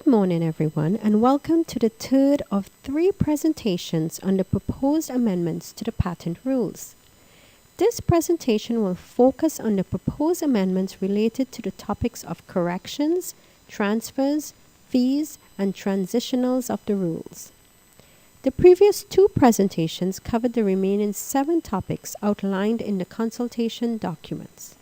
morning, everyone, and welcome to the third of 3 presentations on the proposed amendments to the patent rules. This presentation will focus on the proposed amendments related to the topics of corrections, transfers, fees, and transitionals of the rules. The previous 2 presentations covered the remaining 7 topics outlined in the consultation documents.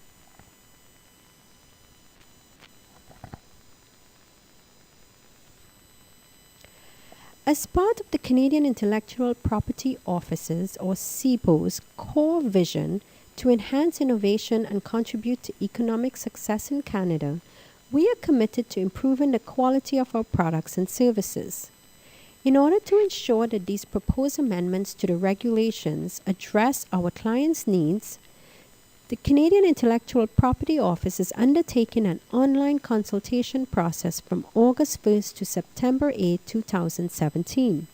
As part of the Canadian Intellectual Property Office's or CIPO's core vision to enhance innovation and contribute to economic success in Canada, we are committed to improving the quality of our products and services. In order to ensure that these proposed amendments to the regulations address our clients' needs, the Canadian Intellectual Property Office is undertaking an online consultation process from August 1st to September 8, 2017.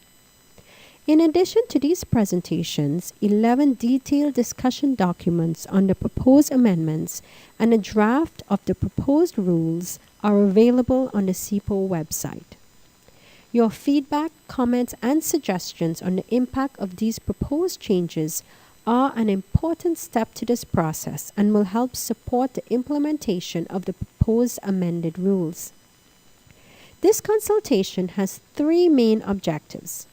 In addition to these presentations, 11 detailed discussion documents on the proposed amendments and a draft of the proposed rules are available on the CIPO website. Your feedback, comments, and suggestions on the impact of these proposed changes are an important step to this process and will help support the implementation of the proposed amended rules. This consultation has 3 main objectives: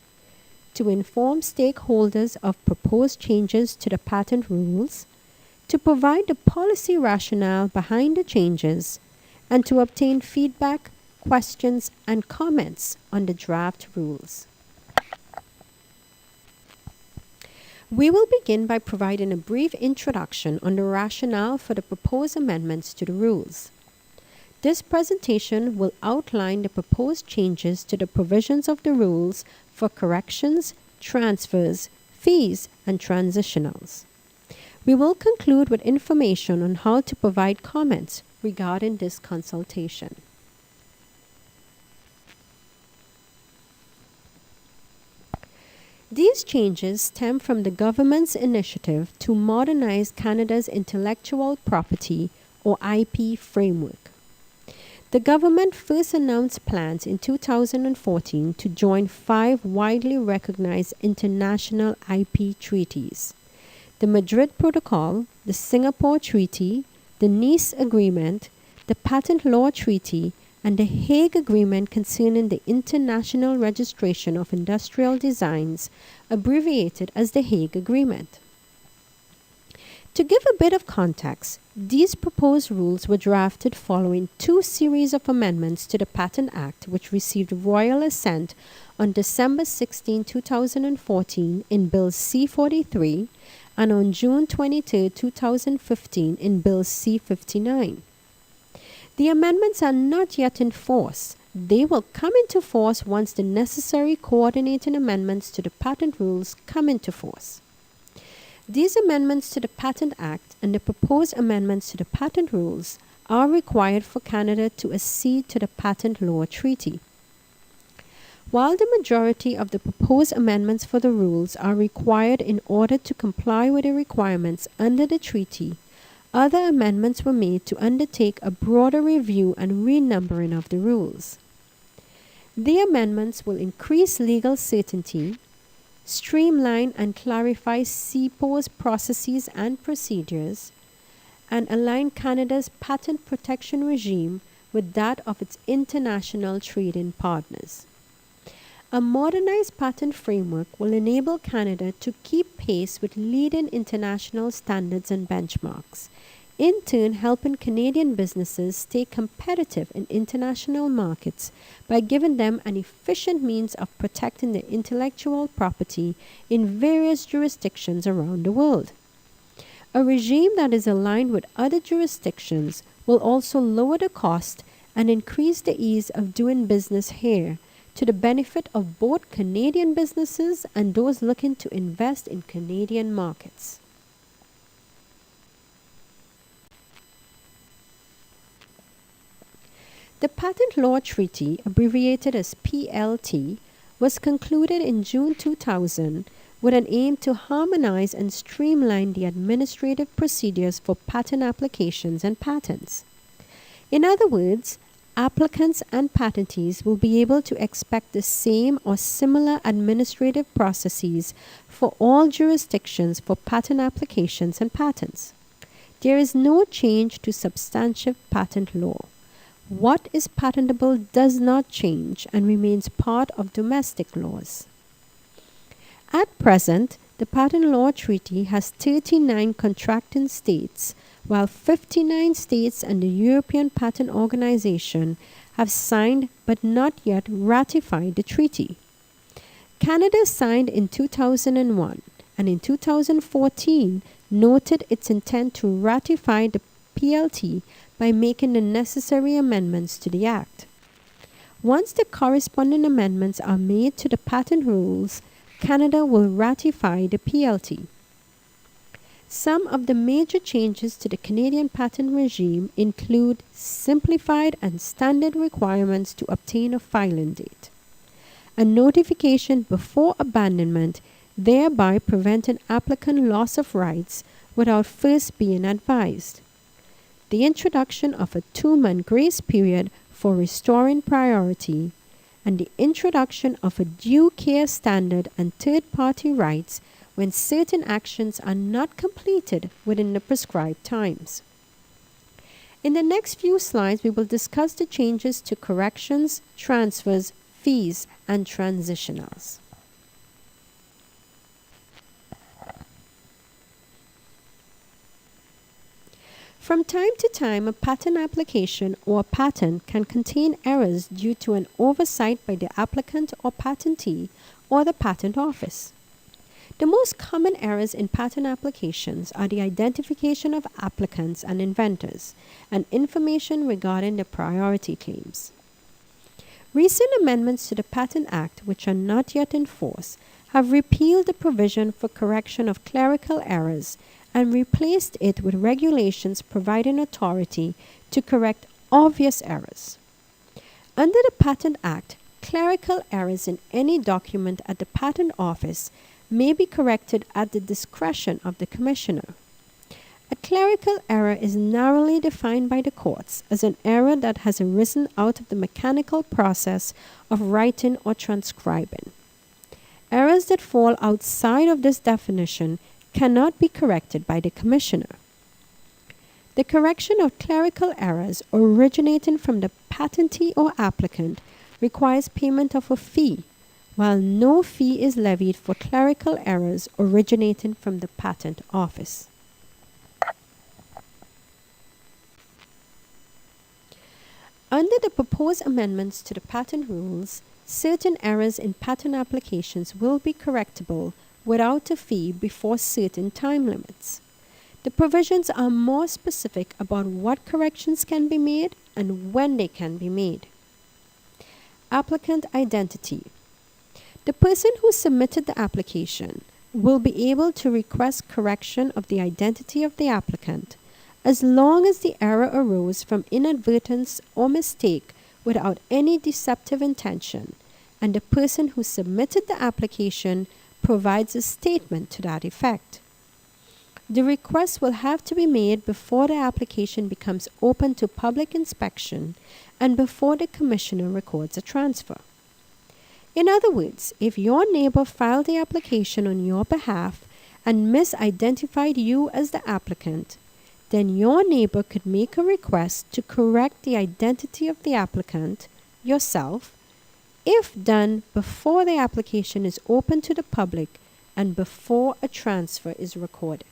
to inform stakeholders of proposed changes to the patent rules, to provide the policy rationale behind the changes, and to obtain feedback, questions, and comments on the draft rules. We will begin by providing a brief introduction on the rationale for the proposed amendments to the rules. This presentation will outline the proposed changes to the provisions of the rules for corrections, transfers, fees, and transitionals. We will conclude with information on how to provide comments regarding this consultation. These changes stem from the government's initiative to modernize Canada's intellectual property or IP framework. The government first announced plans in 2014 to join 5 widely recognized international IP treaties: the Madrid Protocol, the Singapore Treaty, the Nice Agreement, the Patent Law Treaty, and the Hague Agreement concerning the International Registration of Industrial Designs, abbreviated as the Hague Agreement. To give a bit of context, these proposed rules were drafted following 2 series of amendments to the Patent Act, which received royal assent on December 16, 2014 in Bill C-43 and on June 23, 2015 in Bill C-59. The amendments are not yet in force. They will come into force once the necessary coordinating amendments to the patent rules come into force. These amendments to the Patent Act and the proposed amendments to the patent rules are required for Canada to accede to the Patent Law Treaty. While the majority of the proposed amendments for the rules are required in order to comply with the requirements under the treaty, other amendments were made to undertake a broader review and renumbering of the rules. The amendments will increase legal certainty, streamline and clarify CIPO's processes and procedures, and align Canada's patent protection regime with that of its international trading partners. A modernized patent framework will enable Canada to keep pace with leading international standards and benchmarks, in turn helping Canadian businesses stay competitive in international markets by giving them an efficient means of protecting their intellectual property in various jurisdictions around the world. A regime that is aligned with other jurisdictions will also lower the cost and increase the ease of doing business here, to the benefit of both Canadian businesses and those looking to invest in Canadian markets. The Patent Law Treaty, abbreviated as PLT, was concluded in June 2000 with an aim to harmonize and streamline the administrative procedures for patent applications and patents. In other words, applicants and patentees will be able to expect the same or similar administrative processes for all jurisdictions for patent applications and patents. There is no change to substantive patent law. What is patentable does not change and remains part of domestic laws. At present, the Patent Law Treaty has 39 contracting states, while 59 states and the European Patent Organization have signed but not yet ratified the treaty. Canada signed in 2001 and in 2014 noted its intent to ratify the PLT by making the necessary amendments to the Act. Once the corresponding amendments are made to the patent rules, Canada will ratify the PLT. Some of the major changes to the Canadian patent regime include simplified and standard requirements to obtain a filing date, a notification before abandonment, thereby preventing applicant loss of rights without first being advised, the introduction of a 2-month grace period for restoring priority, and the introduction of a due care standard and third-party rights when certain actions are not completed within the prescribed times. In the next few slides, we will discuss the changes to corrections, transfers, fees, and transitionals. From time to time, a patent application or patent can contain errors due to an oversight by the applicant or patentee or the patent office. The most common errors in patent applications are the identification of applicants and inventors and information regarding the priority claims. Recent amendments to the Patent Act, which are not yet in force, have repealed the provision for correction of clerical errors and replaced it with regulations providing authority to correct obvious errors. Under the Patent Act, clerical errors in any document at the Patent Office may be corrected at the discretion of the Commissioner. A clerical error is narrowly defined by the courts as an error that has arisen out of the mechanical process of writing or transcribing. Errors that fall outside of this definition cannot be corrected by the Commissioner. The correction of clerical errors originating from the patentee or applicant requires payment of a fee, while no fee is levied for clerical errors originating from the Patent Office. Under the proposed amendments to the patent rules, certain errors in patent applications will be correctable without a fee before certain time limits. The provisions are more specific about what corrections can be made and when they can be made. Applicant identity. The person who submitted the application will be able to request correction of the identity of the applicant as long as the error arose from inadvertence or mistake without any deceptive intention, and the person who submitted the application provides a statement to that effect. The request will have to be made before the application becomes open to public inspection and before the Commissioner records a transfer. In other words, if your neighbor filed the application on your behalf and misidentified you as the applicant, then your neighbor could make a request to correct the identity of the applicant, yourself, if done before the application is open to the public and before a transfer is recorded.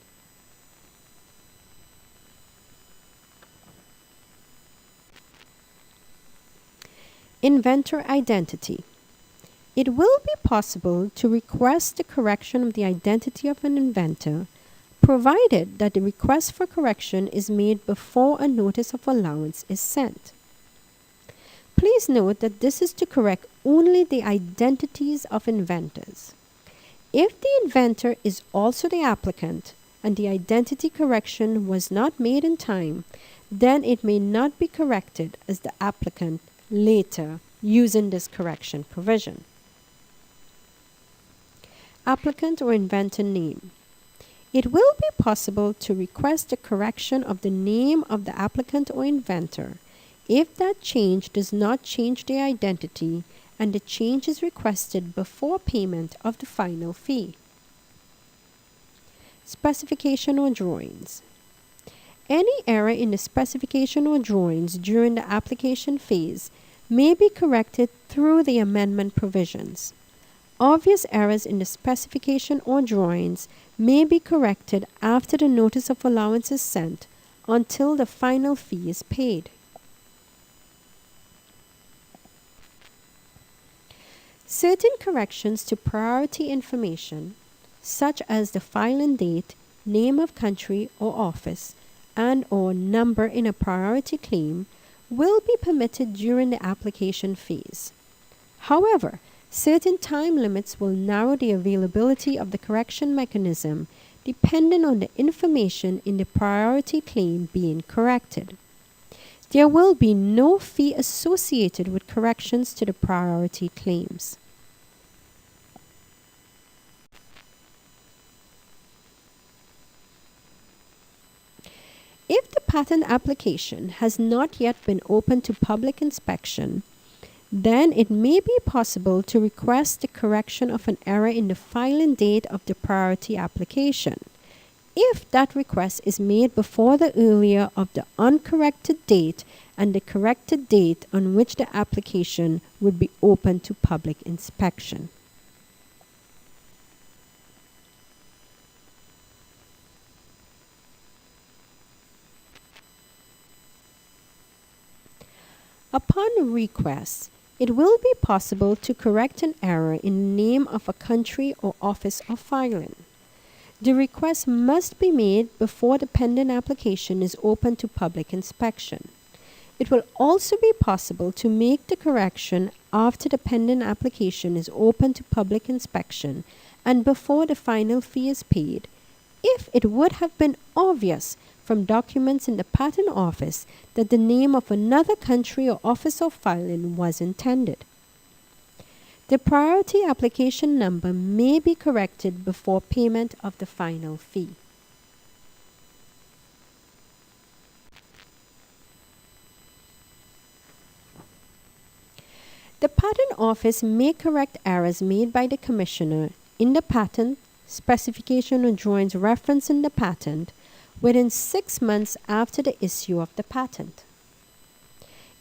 Inventor identity. It will be possible to request the correction of the identity of an inventor, provided that the request for correction is made before a notice of allowance is sent. Please note that this is to correct only the identities of inventors. If the inventor is also the applicant and the identity correction was not made in time, then it may not be corrected as the applicant later using this correction provision. Applicant or inventor name. It will be possible to request the correction of the name of the applicant or inventor if that change does not change their identity and the change is requested before payment of the final fee. Specification or drawings. Any error in the specification or drawings during the application phase may be corrected through the amendment provisions. Obvious errors in the specification or drawings may be corrected after the notice of allowance is sent until the final fee is paid. Certain corrections to priority information, such as the filing date, name of country or office, and/or number in a priority claim, will be permitted during the application phase. However, certain time limits will narrow the availability of the correction mechanism depending on the information in the priority claim being corrected. There will be no fee associated with corrections to the priority claims. If the patent application has not yet been open to public inspection, then it may be possible to request the correction of an error in the filing date of the priority application, if that request is made before the earlier of the uncorrected date and the corrected date on which the application would be open to public inspection. Upon request, it will be possible to correct an error in the name of a country or office of filing. The request must be made before the pending application is open to public inspection. It will also be possible to make the correction after the pending application is open to public inspection and before the final fee is paid, if it would have been obvious from documents in the patent office that the name of another country or office of filing was intended. The priority application number may be corrected before payment of the final fee. The Patent Office may correct errors made by the Commissioner in the patent, specification or drawings referenced in the patent within 6 months after the issue of the patent.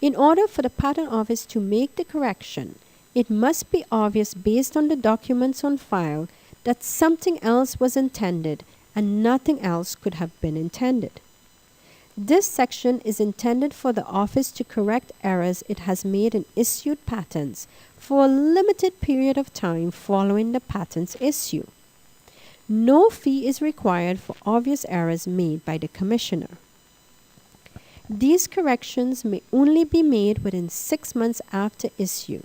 In order for the Patent Office to make the correction, it must be obvious based on the documents on file that something else was intended and nothing else could have been intended. This section is intended for the Office to correct errors it has made in issued patents for a limited period of time following the patent's issue. No fee is required for obvious errors made by the Commissioner. These corrections may only be made within 6 months after issue.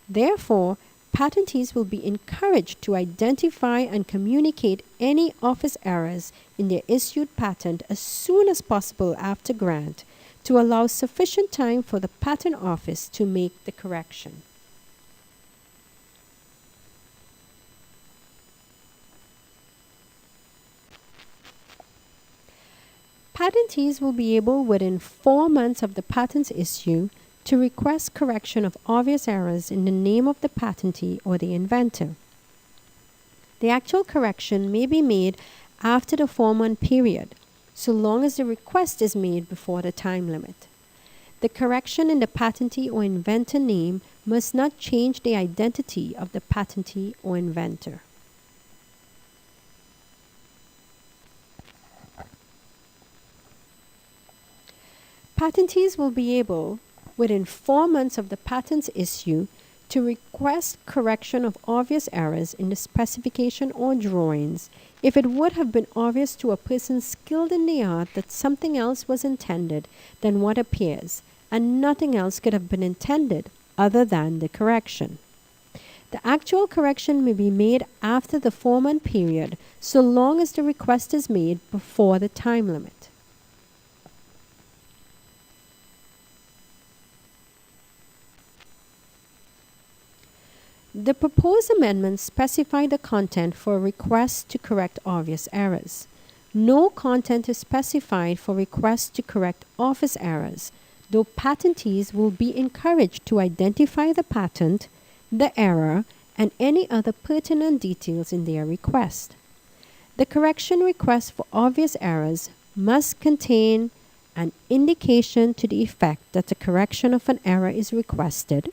Therefore, patentees will be encouraged to identify and communicate any office errors in their issued patent as soon as possible after grant to allow sufficient time for the Patent Office to make the correction. Patentees will be able within 4 months of the patent's issue to request correction of obvious errors in the name of the patentee or the inventor. The actual correction may be made after the 4-month period, so long as the request is made before the time limit. The correction in the patentee or inventor name must not change the identity of the patentee or inventor. Patentees will be able, within 4 months of the patent's issue, to request correction of obvious errors in the specification or drawings if it would have been obvious to a person skilled in the art that something else was intended than what appears, and nothing else could have been intended other than the correction. The actual correction may be made after the 4-month period, so long as the request is made before the time limit. The proposed amendments specify the content for a request to correct obvious errors. No content is specified for requests to correct office errors. though patentees will be encouraged to identify the patent, the error, and any other pertinent details in their request. The correction request for obvious errors must contain an indication to the effect that the correction of an error is requested,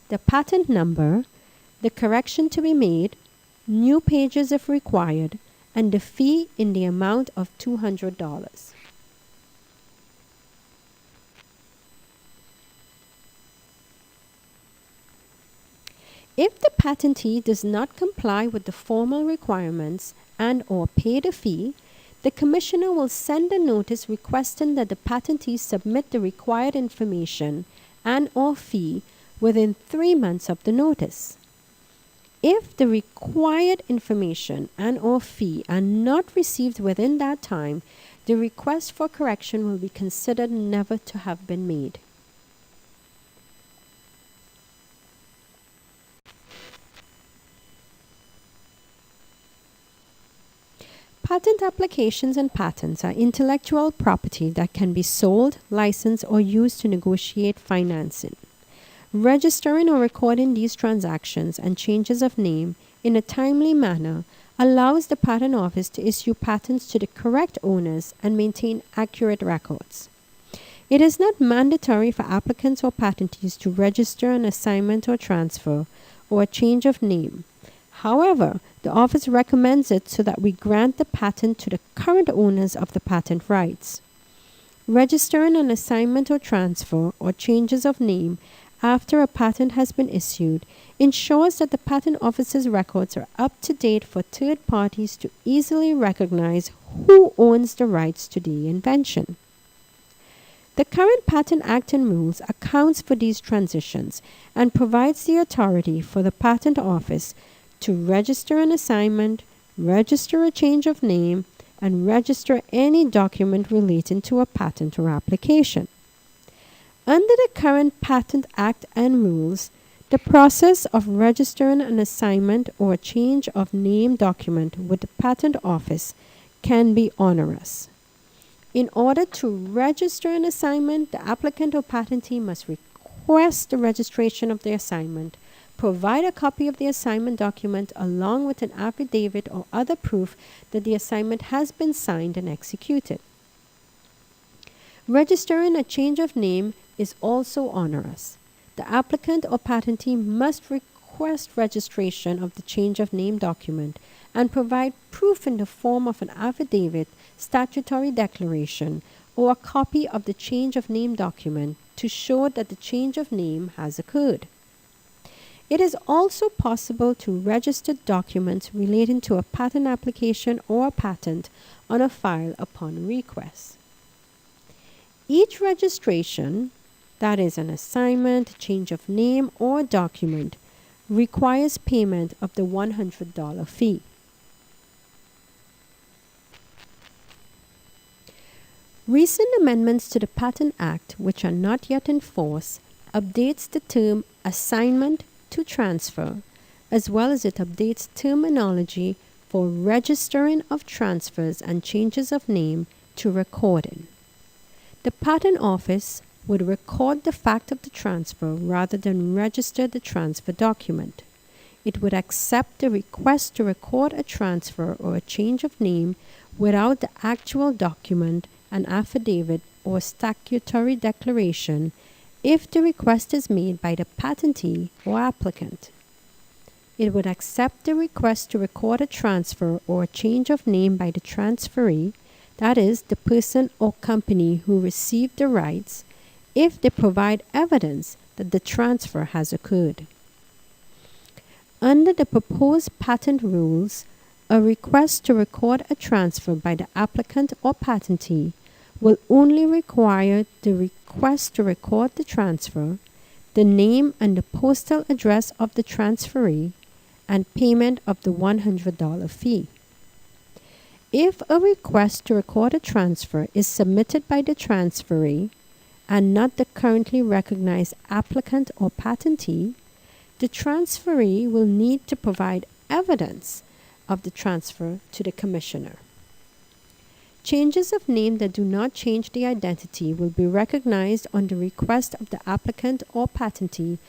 the patent number, the correction to be made, new pages if required, and the fee in the amount of $200. If the patentee does not comply with the formal requirements and/or pay the fee, the Commissioner will send a notice requesting that the patentee submit the required information and/or fee within 3 months of the notice. If the required information and/or fee are not received within that time, the request for correction will be considered never to have been made. Patent applications and patents are intellectual property that can be sold, licensed, or used to negotiate financing. Registering or recording these transactions and changes of name in a timely manner allows the Patent Office to issue patents to the correct owners and maintain accurate records. It is not mandatory for applicants or patentees to register an assignment or transfer or a change of name. However, the Office recommends it so that we grant the patent to the current owners of the patent rights. Registering an assignment or transfer or changes of name after a patent has been issued ensures that the Patent Office's records are up to date for third parties to easily recognize who owns the rights to the invention. The current Patent Act and rules accounts for these transitions and provides the authority for the Patent Office to register an assignment, register a change of name, and register any document relating to a patent or application. Under the current Patent Act and rules, the process of registering an assignment or a change of name document with the Patent Office can be onerous. In order to register an assignment, the applicant or patentee must request the registration of the assignment, provide a copy of the assignment document along with an affidavit or other proof that the assignment has been signed and executed. Registering a change of name is also onerous. The applicant or patentee must request registration of the change of name document and provide proof in the form of an affidavit, statutory declaration, or a copy of the change of name document to show that the change of name has occurred. It is also possible to register documents relating to a patent application or a patent on a file upon request. Each registration, that is an assignment, change of name, or document, requires payment of the $100 fee. Recent amendments to the Patent Act, which are not yet in force, updates the term assignment to transfer, as well as it updates terminology for registering of transfers and changes of name to recording. The Patent Office would record the fact of the transfer rather than register the transfer document. It would accept the request to record a transfer or a change of name without the actual document, an affidavit, or statutory declaration if the request is made by the patentee or applicant. It would accept the request to record a transfer or a change of name by the transferee, that is, the person or company who received the rights, if they provide evidence that the transfer has occurred. Under the proposed patent rules, a request to record a transfer by the applicant or patentee will only require the request to record the transfer, the name and the postal address of the transferee, and payment of the $100 fee. If a request to record a transfer is submitted by the transferee and not the currently recognized applicant or patentee, the transferee will need to provide evidence of the transfer to the Commissioner. Changes of name that do not change the identity will be recognized on the request of the applicant or patentee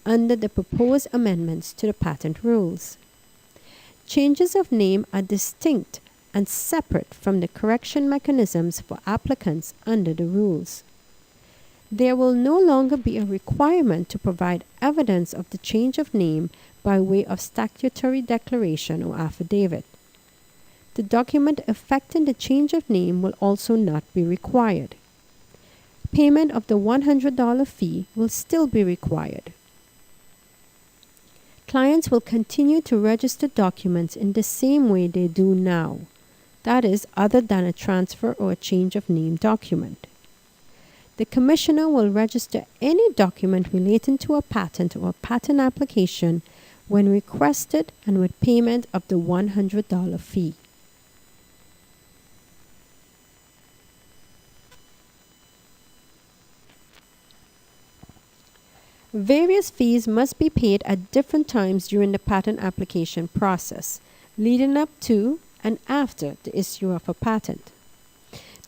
under the proposed amendments to the patent rules. Changes of name are distinct and separate from the correction mechanisms for applicants under the rules. There will no longer be a requirement to provide evidence of the change of name by way of statutory declaration or affidavit. The document affecting the change of name will also not be required. Payment of the $100 fee will still be required. Clients will continue to register documents in the same way they do now, that is, other than a transfer or a change of name document. The Commissioner will register any document relating to a patent or a patent application when requested and with payment of the $100 fee. Various fees must be paid at different times during the patent application process, leading up to and after the issue of a patent.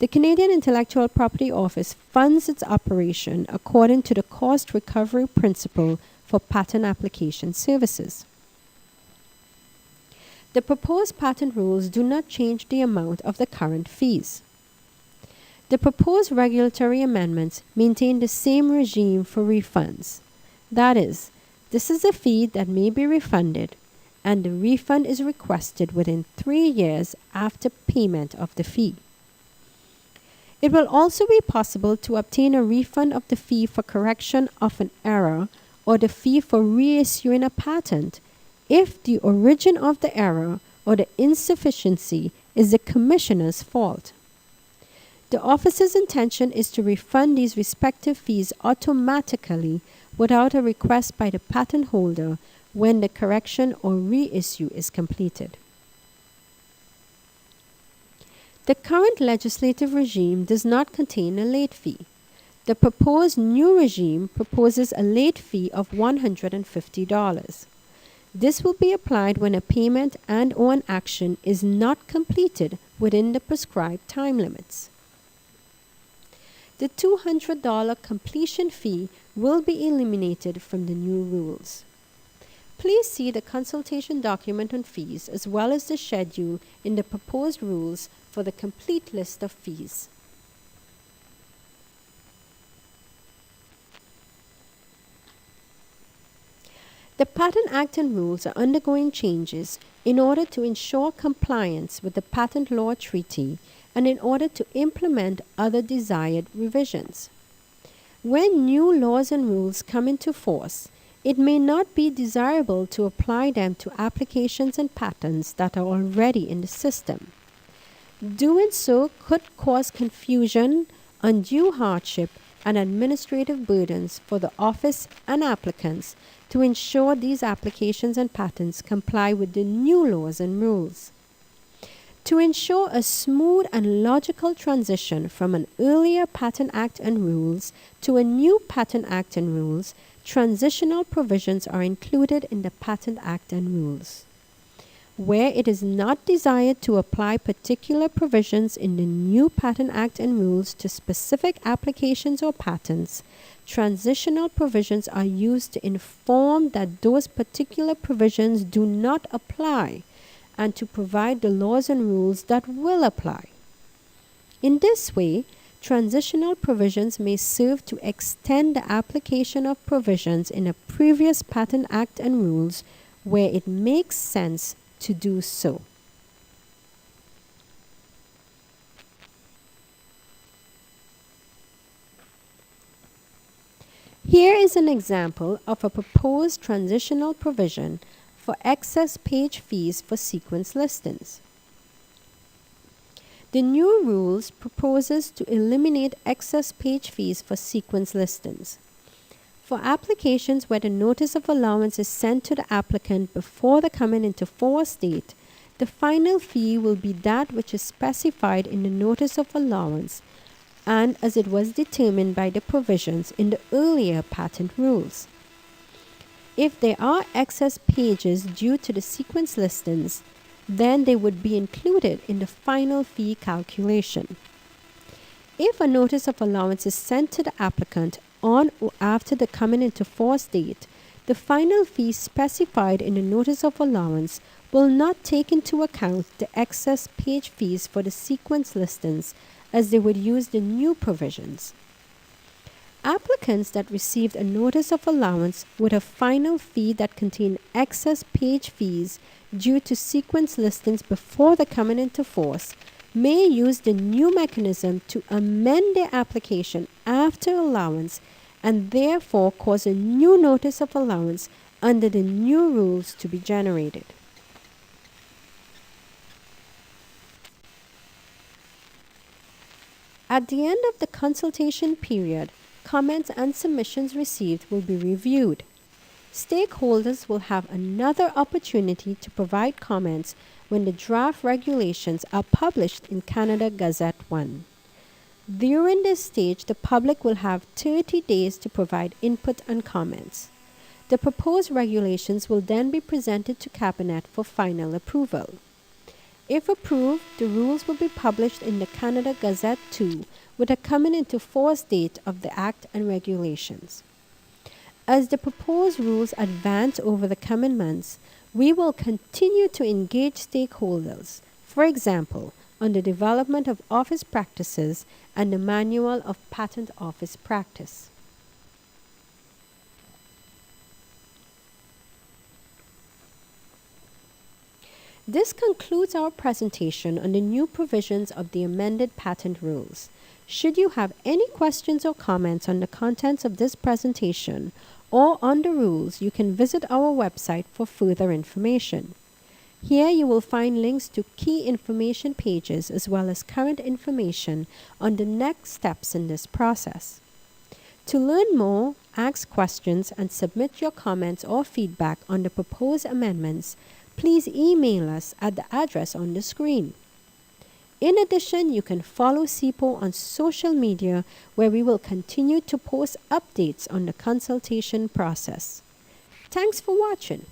The Canadian Intellectual Property Office funds its operation according to the cost recovery principle for patent application services. The proposed patent rules do not change the amount of the current fees. The proposed regulatory amendments maintain the same regime for refunds. That is, this is a fee that may be refunded, and the refund is requested within 3 years after payment of the fee. It will also be possible to obtain a refund of the fee for correction of an error or the fee for reissuing a patent if the origin of the error or the insufficiency is the Commissioner's fault. The Office's intention is to refund these respective fees automatically without a request by the patent holder when the correction or reissue is completed. The current legislative regime does not contain a late fee. The proposed new regime proposes a late fee of $150. This will be applied when a payment and/or an action is not completed within the prescribed time limits. The $200 completion fee will be eliminated from the new rules. Please see the consultation document on fees as well as the schedule in the proposed rules for the complete list of fees. The Patent Act and rules are undergoing changes in order to ensure compliance with the Patent Law Treaty and in order to implement other desired revisions. When new laws and rules come into force, it may not be desirable to apply them to applications and patents that are already in the system. Doing so could cause confusion, undue hardship, and administrative burdens for the office and applicants to ensure these applications and patents comply with the new laws and rules. To ensure a smooth and logical transition from an earlier Patent Act and rules to a new Patent Act and rules, transitional provisions are included in the Patent Act and rules. Where it is not desired to apply particular provisions in the new Patent Act and rules to specific applications or patents, transitional provisions are used to inform that those particular provisions do not apply and to provide the laws and rules that will apply. In this way, transitional provisions may serve to extend the application of provisions in a previous Patent Act and rules where it makes sense to do so. Here is an example of a proposed transitional provision for excess page fees for sequence listings. The new rules proposes to eliminate excess page fees for sequence listings. For applications where the notice of allowance is sent to the applicant before the coming into force date, the final fee will be that which is specified in the notice of allowance and as it was determined by the provisions in the earlier patent rules. If there are excess pages due to the sequence listings, then they would be included in the final fee calculation. If a notice of allowance is sent to the applicant on or after the coming into force date, the final fee specified in the notice of allowance will not take into account the excess page fees for the sequence listings, as they would use the new provisions. Applicants that received a notice of allowance with a final fee that contained excess page fees due to sequence listings before the coming into force may use the new mechanism to amend their application after allowance and therefore cause a new notice of allowance under the new rules to be generated. At the end of the consultation period, comments and submissions received will be reviewed. Stakeholders will have another opportunity to provide comments when the draft regulations are published in Canada Gazette 1. During this stage, the public will have 30 days to provide input and comments. The proposed regulations will then be presented to Cabinet for final approval. If approved, the rules will be published in the Canada Gazette 2 with a coming into force date of the Act and regulations. As the proposed rules advance over the coming months, we will continue to engage stakeholders, for example, on the development of office practices and the Manual of Patent Office Practice. This concludes our presentation on the new provisions of the amended patent rules. Should you have any questions or comments on the contents of this presentation or on the rules, you can visit our website for further information. Here you will find links to key information pages as well as current information on the next steps in this process. To learn more, ask questions, and submit your comments or feedback on the proposed amendments, please email us at the address on the screen. In addition, you can follow CIPO on social media, where we will continue to post updates on the consultation process. Thanks for watching.